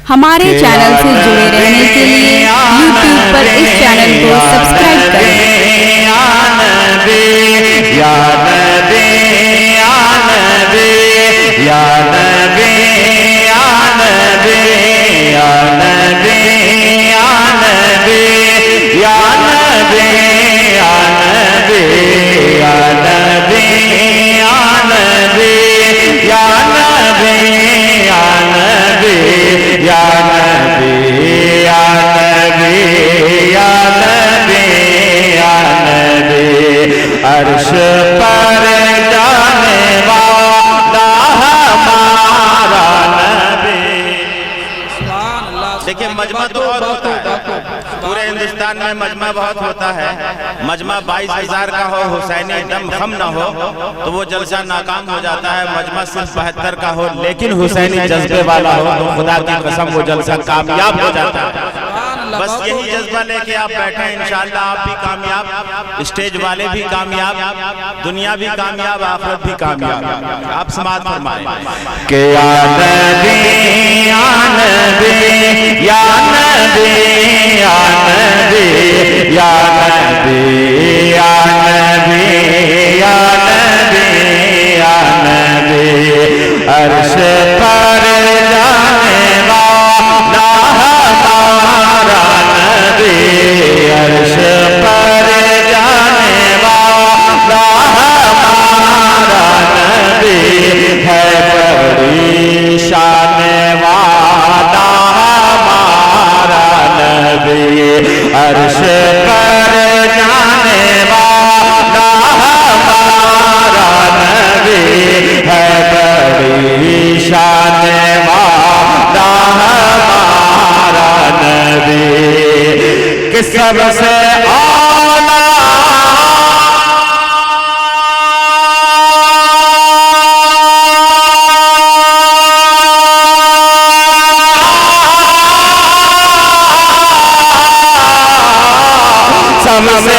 हमारे चैनल से जुड़े रहने के लिए YouTube पर इस चैनल को सब्सक्राइब करें। अर्श पर जाने वाला हमारा नबी। देखिए मजमा तो बहुत होता है, पूरे हिंदुस्तान में मजमा बहुत होता है। मजमा 22,000 का हो, हुसैनी दम खम न हो तो वो जलसा नाकाम हो जाता है। मजमा सिर्फ 72 का हो लेकिन हुसैनी जज्बे वाला हो तो खुदा की कसम वो जलसा कामयाब हो जाता है। बस यही जज्बा लेके आप बैठे हैं, इंशाअल्लाह आप भी कामयाब, स्टेज वाले भी कामयाब, दुनिया भी कामयाब, आखिरत भी कामयाब। आप समाअत फरमाएं कि या नबी या नबी या नबी या नबी या नबी या नबी या नबी या नबी। अर्श पर जाने वाला हमारा नबी, अर्श पर जाने वाला हमारा नबी है, बड़ी शान वाला हमारा नबी। अर्श पर जाने वाला हमारा नबी है, बड़ी शान वाला हमारा नबी। कि सबसे आला सबसे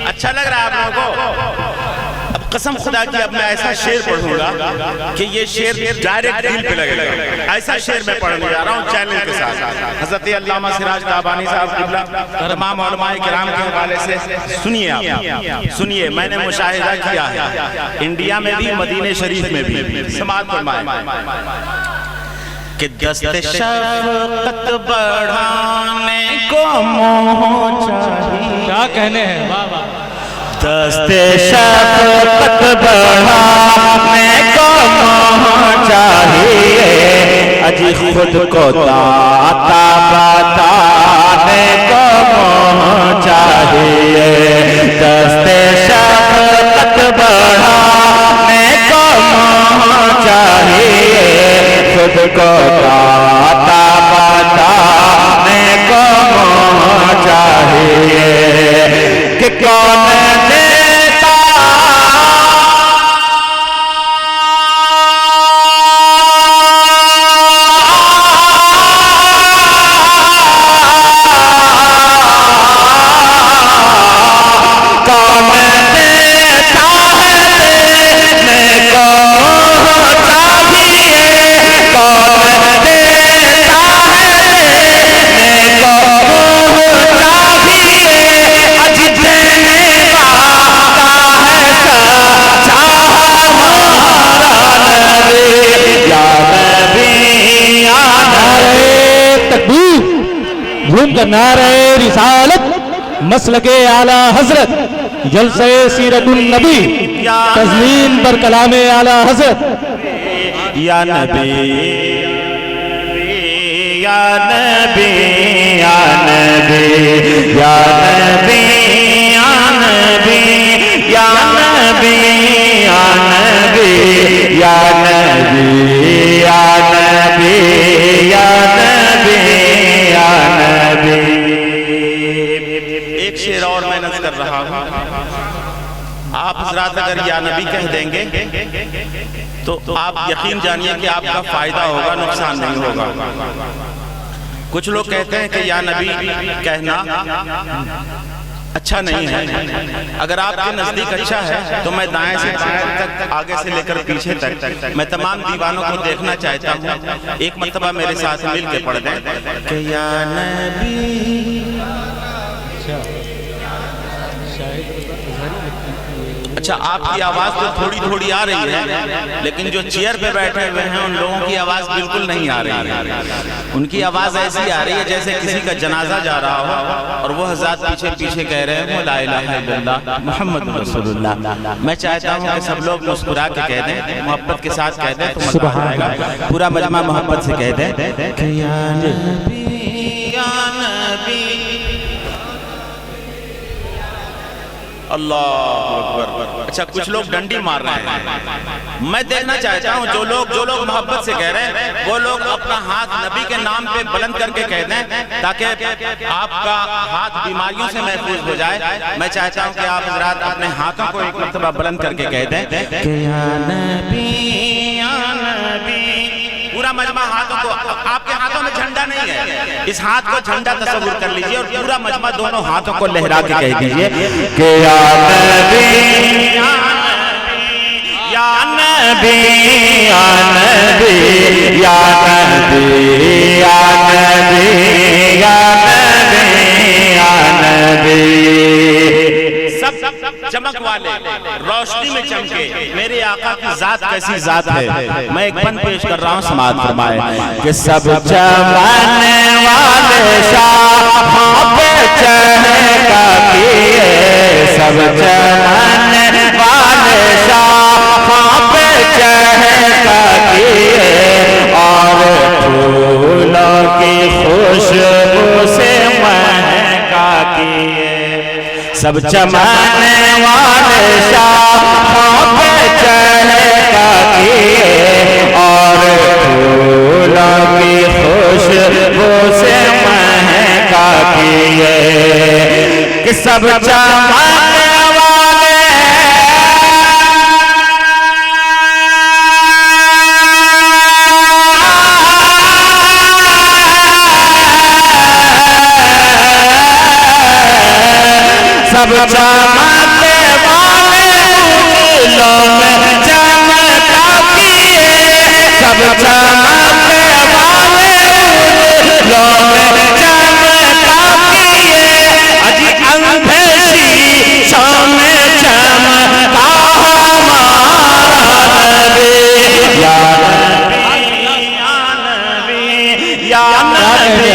अच्छा लग रहा है आप लोगों को? अब कसम खुदा की अब मैं ऐसा शेर पढ़ूंगा कि ये शेर डायरेक्ट दिल पे लगेगा। ऐसा शेर मैं पढ़ने जा रहा हूँ चैनल के साथ। हज़रत अल्लामा सिराज ताबानी साहब क़िबला तमाम उलमाए किराम के हवाले से सुनिए, आप सुनिए। मैंने मुशाहिदा किया है इंडिया में भी, मदीने शरीफ में भी। समाअत फरमाएं कि दस्ते शफ़क़त बढ़ाने को मोह चाहिए। क्या कहने हैं, वाह वाह। दस्ते शफ़क़त बढ़ाने को मोह चाहिए, अजी खुद को दाता बताने को मोह चाहिए। दस्ते शफ़क़त बढ़ाने को मोह चाहिए, खुद को दाता बताने को मोह चाहिए। कि कौन देता कौन देता है देने को चाहिए, कौन देता है देने को चाहिए। अज देने वाला है सच्चा हमारा नबी। या नबी या नबी। तकबीर, झूम कर नारे रिसालत मसलके आला हजरत जलसे सीरतुन नबी तज़मीन पर कलामे आला हजरत या नबी या नबी या नबी या नबी या नबी या नबी या नबी या नबी या नबी या नबी या नबी। एक शेर और मेहनत कर रहा हूँ। आप हजरात अगर या नबी कह देंगे तो आप यकीन जानिए कि आपका फायदा होगा, नुकसान नहीं होगा। कुछ लोग कहते हैं कि या नबी कहना अच्छा नहीं है। अगर आपके नजदीक अच्छा है तो मैं दाएं से बाएं तक, आगे से लेकर पीछे तक मैं तमाम दीवानों को देखना चाहता हूँ। एक मर्तबा मेरे साथ मिल के पढ़ दें कि या नबी। अच्छा, आपकी आवाज तो थोड़ी थोड़ी आ रही है, लेकिन जो चेयर पे बैठे हुए हैं उन लोगों की आवाज बिल्कुल नहीं आ रही है। उनकी आवाज ऐसी आ रही है जैसे किसी का जनाजा जा रहा हो और वो हज़रात पीछे पीछे कह रहे हैं ला इलाहा इल्लल्लाह मुहम्मद रसूलुल्लाह। मैं चाहता हूँ कि सब लोग मुस्कुरा के कह दें, मोहब्बत के साथ कह दें तो मजा आएगा। पूरा मजमा मोहब्बत से कह दें कि या नबी या नबी। अल्लाह अकबर। अच्छा, कुछ लोग डंडी मार रहे हैं। मैं देखना चाहता हूँ जो लोग मोहब्बत से कह रहे हैं वो लोग अपना हाथ नबी के नाम पे बुलंद करके कह दें ताकि आपका हाथ बीमारियों से महफूज हो जाए। मैं चाहता हूँ कि आप हज़रात अपने हाथों को एक मर्तबा बुलंद करके कह दें कि या नबी या नबी। पूरा मजमा हाथों को, आपके हाथों में झंडा नहीं है, इस हाथ को झंडा तस्वीर कर लीजिए और पूरा मजमा दोनों हाथों को लहरा के कह दीजिए कि या नबी या नबी या नबी या नबी या नबी या नबी या नबी या नबी। सब चमक वाले रोशनी में चमके मेरे आका की जात कैसी जात है। मैं एक पन पेश कर रहा हूँ, समाज फरमाए कि सब चमन वाले शाह पे चहका किए, सब चमन वाले शाह पे चहका किए और फूलों की खुशबू से महका किए। सब चमन वाले शाखों पे चहका किए और फूलों की खुशबू से महका किए कि सब चमन सब चमकने वाले फूलों में चमका किए, सब चमकने वाले फूलों में चमका किए। अजी अंधे शीशों में चमका हमारा नबी या नबी या नबी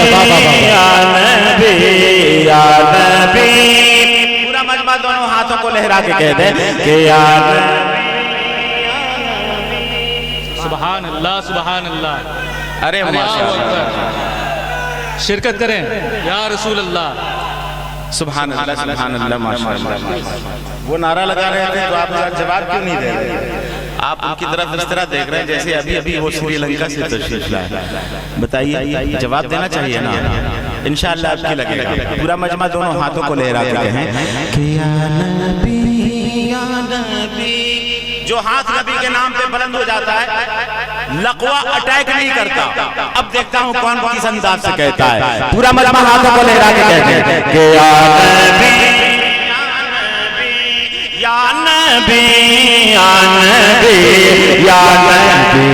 या नबी या नबी। दोनों हाथों को लहरा के कह दे कि यार सुभान अल्लाह सुभान अल्लाह। अरे माशाअल्लाह, शिरकत करें या रसूल अल्लाह। सुभान अल्लाह सुभान अल्लाह माशाअल्लाह। वो नारा लगा रहे थे तो आप जवाब क्यों नहीं दे रहे? आप उनकी तरफ इस तरह देख रहे हैं जैसे अभी अभी वो श्रीलंका से तशरीफ लाए। बताइए, जवाब देना चाहिए ना, इंशाअल्लाह आपकी लगेगा। पूरा मजमा दोनों हाथों को लहरा के कहें कि या नबी या नबी। जो हाथ नबी के नाम पे बुलंद हो जाता है लकवा अटैक नहीं करता। अब देखता हूँ कौन किस अंदाज से कहता है। पूरा मजमा हाथों को लहरा के कहते हैं कि या नबी या नबी या नबी या नबी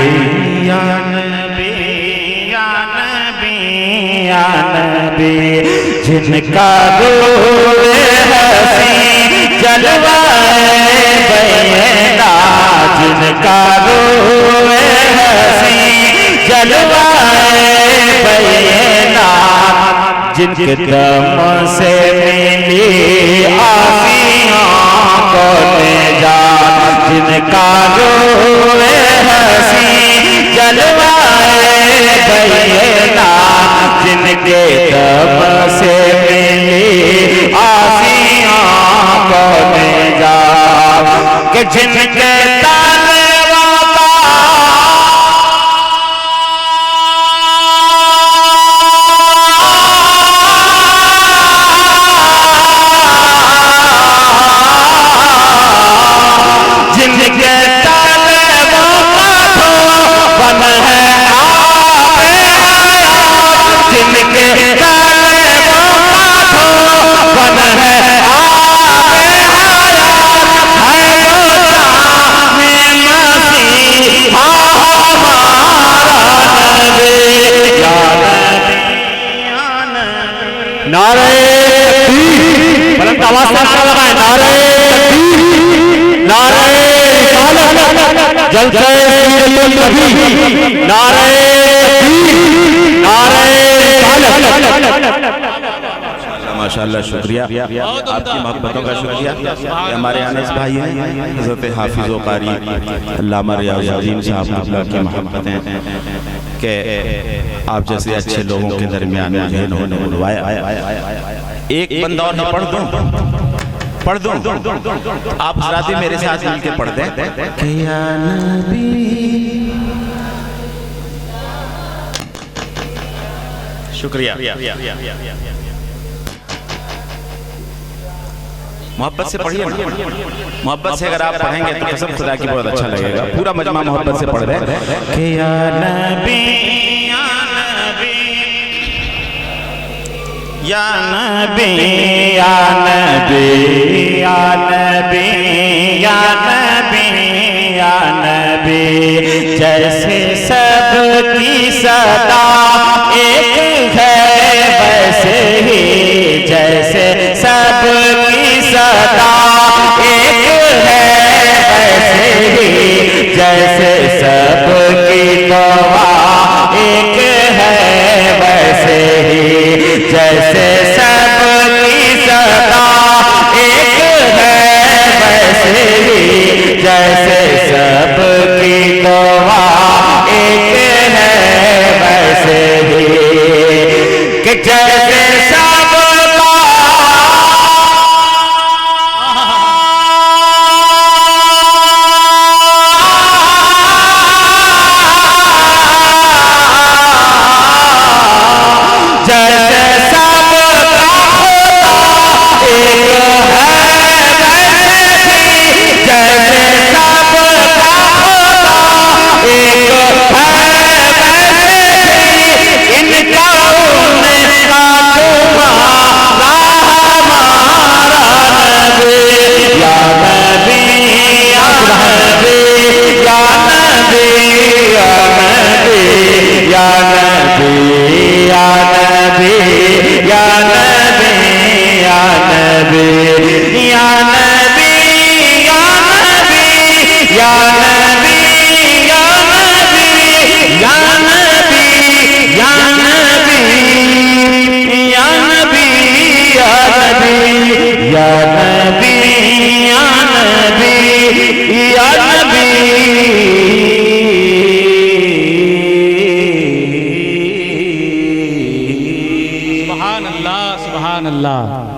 या नबी या नबी या नबी। जिनका रूए हसी जलवाए बैना, जिनका रूए हसी जलवाए बैना, जिनके दम से मिली आसियां को निजात, जिनका रोए हंसी जलवाए बैना, जिनके दम से मिली आसियां को निजात, कि जिनके नारे बुलंद आवाज से नारा लगाएं, नारे नारे जलसे सीरतुन नबी, नारे नारे माशाअल्लाह, शुक्रिया आपकी मोहब्बतों का शुक्रिया। हमारे अनस भाई हैं हज़रत हाफिज़ व कारी अल्लामा रियाज़ुद्दीन साहब की मोहब्बतें के आप जैसे अच्छे लोगों के दरमियान मुझे इन्होंने बुलवाया। एक बंदा और पढ़ दूं आप हज़रात भी मेरे साथ मिलके पढ़ दें। या नबी, शुक्रिया। मोहब्बत से पढ़िए, मोहब्बत से अगर आप पढ़ेंगे तो कसम खुदा की बहुत अच्छा लगेगा। पूरा मजमा मोहब्बत से पढ़ रहे हैं। या नबी या नबी या नबी या नबी या नबी या नबी या नबी, जैसे सबकी सदा एक है वैसे ही, जैसे सबकी सदा एक है वैसे ही, जैसे सबकी दुआ एक है वैसे ही, जैसे सबकी सदा एक है वैसे ही, जैसे सबकी दुआ एक है वैसे ही, कि जैसे सुभान अल्लाह, सुभान अल्लाह।